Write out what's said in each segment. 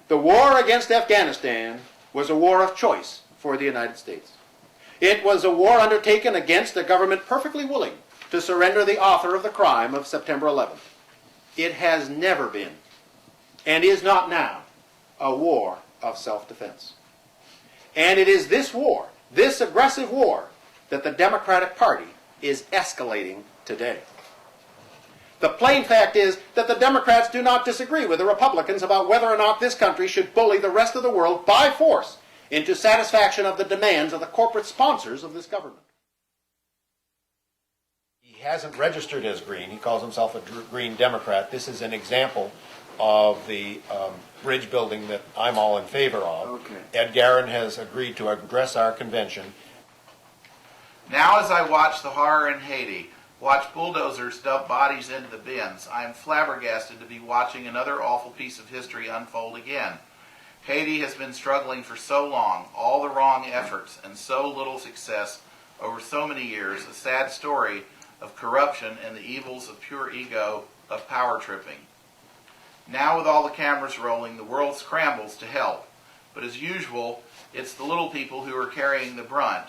The war against Afghanistan was a war of choice for the United States. It was a war undertaken against a government perfectly willing to surrender the author of the crime of September 11th. It has never been, and is not now, a war of self-defense. And it is this war, this aggressive war, that the Democratic Party is escalating today. The plain fact is that the Democrats do not disagree with the Republicans about whether or not this country should bully the rest of the world by force into satisfaction of the demands of the corporate sponsors of this government. He hasn't registered as green. He calls himself a green Democrat. This is an example of the bridge building that I'm all in favor of. Okay. Ed Garren has agreed to address our convention. Now as I watch the horror in Haiti, watch bulldozers dump bodies into the bins, I am flabbergasted to be watching another awful piece of history unfold again. Haiti has been struggling for so long, all the wrong efforts, and so little success over so many years, a sad story of corruption and the evils of pure ego, of power tripping. Now with all the cameras rolling, the world scrambles to help. But as usual, it's the little people who are carrying the brunt.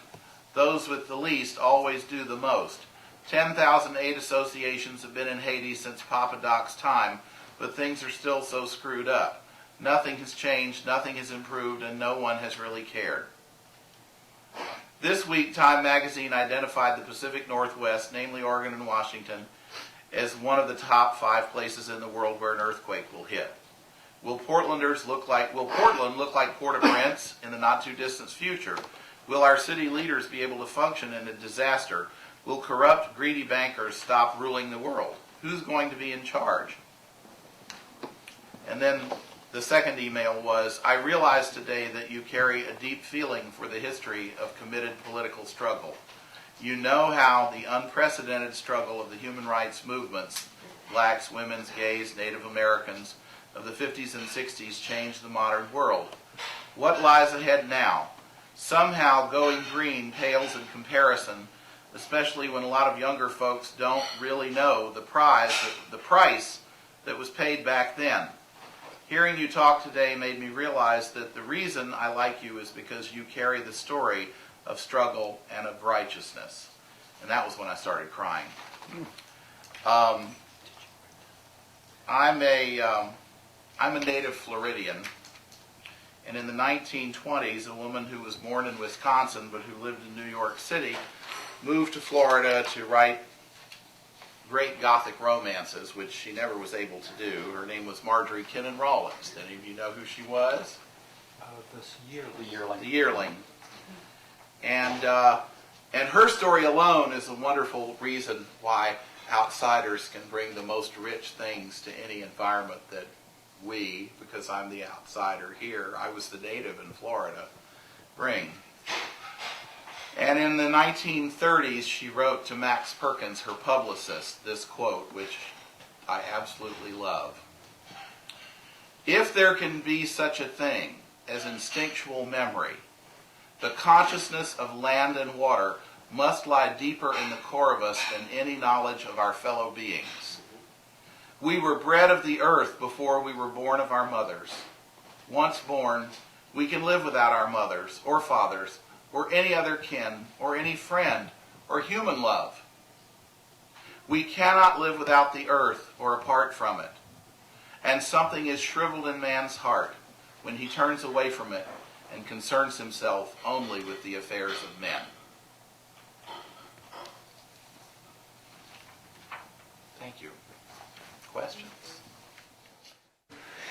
Those with the least always do the most. 10,000 aid associations have been in Haiti since Papa Doc's time, but things are still so screwed up. Nothing has changed, nothing has improved, and no one has really cared. This week, Time magazine identified the Pacific Northwest, namely Oregon and Washington, as one of the top 5 places in the world where an earthquake will hit. Will Portland look like Port-au-Prince in the not-too-distant future? Will our city leaders be able to function in a disaster? Will corrupt, greedy bankers stop ruling the world? Who's going to be in charge? And then the second email was, I realize today that you carry a deep feeling for the history of committed political struggle. You know how the unprecedented struggle of the human rights movements, blacks, women's, gays, Native Americans, of the 50s and 60s changed the modern world. What lies ahead now? Somehow going green pales in comparison, especially when a lot of younger folks don't really know the price that was paid back then. Hearing you talk today made me realize that the reason I like you is because you carry the story of struggle and of righteousness. And that was when I started crying. I'm a native Floridian, and in the 1920s, a woman who was born in Wisconsin but who lived in New York City moved to Florida to write great Gothic romances, which she never was able to do. Her name was Marjorie Kinnan Rawlins. Did any of you know who she was? The Yearling. The Yearling. And her story alone is a wonderful reason why outsiders can bring the most rich things to any environment that we, because I'm the outsider here, I was the native in Florida, bring. And in the 1930s, she wrote to Max Perkins, her publicist, this quote, which I absolutely love. If there can be such a thing as instinctual memory, the consciousness of land and water must lie deeper in the core of us than any knowledge of our fellow beings. We were bred of the earth before we were born of our mothers. Once born, we can live without our mothers or fathers or any other kin or any friend or human love. We cannot live without the earth or apart from it. And something is shriveled in man's heart when he turns away from it and concerns himself only with the affairs of men. Thank you. Questions?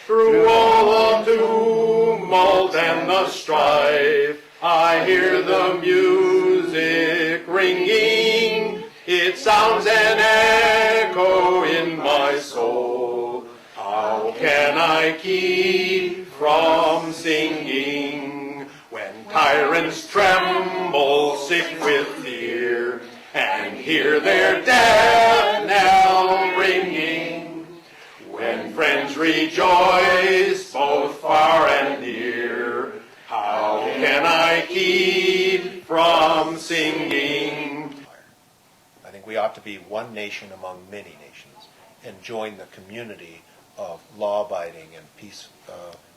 Through all the tumult and the strife, I hear the music ringing. It sounds an echo in my soul. How can I keep from singing when tyrants tremble sick with fear and hear their death knell ringing? When friends rejoice both far and near, how can I keep from singing? I think we ought to be one nation among many nations and join the community of law-abiding and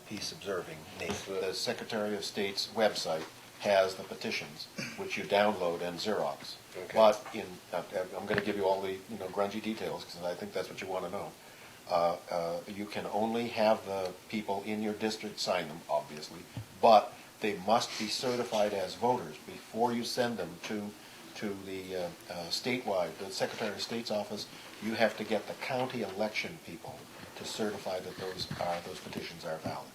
peace observing, Nate. The Secretary of State's website has the petitions, which you download and Xerox. Okay. But I'm going to give you all the grungy details because I think that's what you want to know. You can only have the people in your district sign them, obviously, but they must be certified as voters before you send them to the statewide, the Secretary of State's office. You have to get the county election people to certify that those petitions are valid.